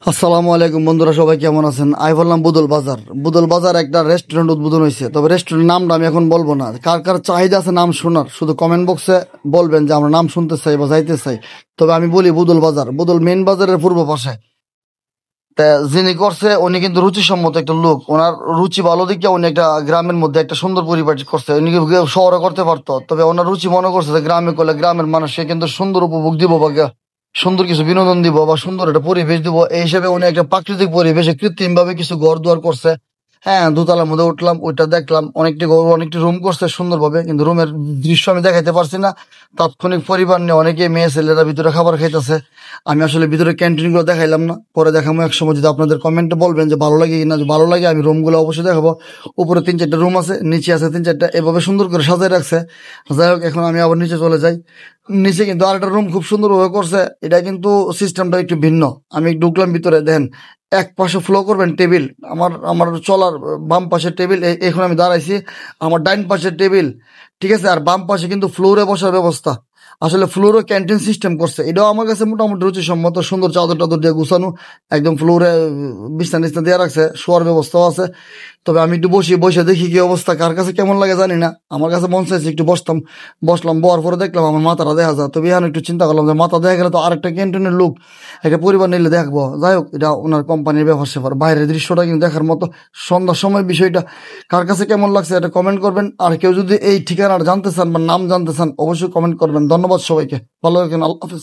আসসালামু আলাইকুম বন্ধুরা, সবাই কেমন আছেন? আমি বললাম বুদল বাজার একটা রেস্টুরেন্ট উদ্বোধন হয়েছে। তবে রেস্টুরেন্ট নামটা আমি এখন বলবো না। কার কার চাহিদা আছে নাম শোনার, শুধু কমেন্ট বক্সে বলবেন যে আমরা নাম শুনতে চাই বা যাইতে চাই। তবে আমি বলি বুদল মেইন বাজারের পূর্ব পাশে। তা যিনি করছে উনি কিন্তু রুচিসম্মত একটা লোক, ওনার রুচি ভালো দিকে উনি একটা গ্রামের মধ্যে একটা সুন্দর পরিপাটি করছে। উনি শহরে করতে পারতো, তবে ওনার রুচি মনে করছে যে গ্রামে করলে গ্রামের মানুষকে কিন্তু সুন্দর উপভোগ দিব বা সুন্দর কিছু বিনোদন দিব বা সুন্দর একটা পরিবেশ দিব। এই হিসেবে উনি একটা প্রাকৃতিক পরিবেশে কৃত্রিম ভাবে কিছু ঘর দুয়ার করছে। হ্যাঁ, দোতলার মধ্যে উঠলাম, ওইটা দেখলাম, অনেকটি রুম করছে সুন্দরভাবে, কিন্তু রুমের দৃশ্য আমি দেখাইতে পারছি না। তাৎক্ষণিক পরিবার নিয়ে অনেকে মেয়ে ছেলেরা ভিতরে খাবার খাইতেছে। আমি আসলে ভিতরে ক্যান্টিন গুলো দেখাইলাম না, পরে দেখাবো এক সময়। যদি আপনাদের কমেন্টে বলবেন যে ভালো লাগে কিনা, যদি ভালো লাগে আমি রুম গুলো অবশ্যই দেখাবো। উপরে 3-4টা রুম আছে, নিচে আছে 3-4টা, এভাবে সুন্দর করে সাজায় রাখছে। যাই হোক, এখন আমি আবার নিচে চলে যাই। নিচে কিন্তু আরেকটা রুম খুব সুন্দরভাবে করছে। এটা কিন্তু সিস্টেমটা একটু ভিন্ন। আমি ঢুকলাম ভিতরে, দেখেন এক পাশে ফ্লো করবেন টেবিল, আমার আমার চলার বাম পাশের টেবিল, এখন আমি দাঁড়াইছি, আমার ডাইন পাশের টেবিল, ঠিক আছে। আর বাম পাশে কিন্তু ফ্লোরে বসার ব্যবস্থা। আসলে ফ্লোরে ক্যান্টিন সিস্টেম করছে, এটাও আমার কাছে মোটামুটি রুচিসম্মত। সুন্দর চাদর টাদর দিয়ে গুছানো, একদম ফ্লোরে বিছনা টিছনা দিয়ে রাখছে, শোয়ার ব্যবস্থাও আছে। তবে আমি একটু বসে দেখি কি অবস্থা, কার কাছে কেমন লাগে জানি না। আমার কাছে মন চাইছে একটু বসলাম, বওয়ার পরে দেখলাম আমার মাথাটা দেখা যায়। তবে এখন একটু চিন্তা করলাম যে মাথা দেখা গেলে তো আরেকটা ক্যান্টিনের লোক, একটা পরিবার নিলে দেখবো। যাই হোক, এটা ওনার কোম্পানির ব্যাপার স্যাপার। বাইরের দৃশ্যটা কিন্তু দেখার মতো, সন্ধ্যার সময় বিষয়টা। কার কাছে কেমন লাগছে এটা কমেন্ট করবেন। আর কেউ যদি এই ঠিকানাটা জানতে চান বা নাম জানতে চান, অবশ্যই কমেন্ট করবেন। ধন্যবাদ সবাইকে, ভালো থাকেন, আল্লাহ হাফেজ।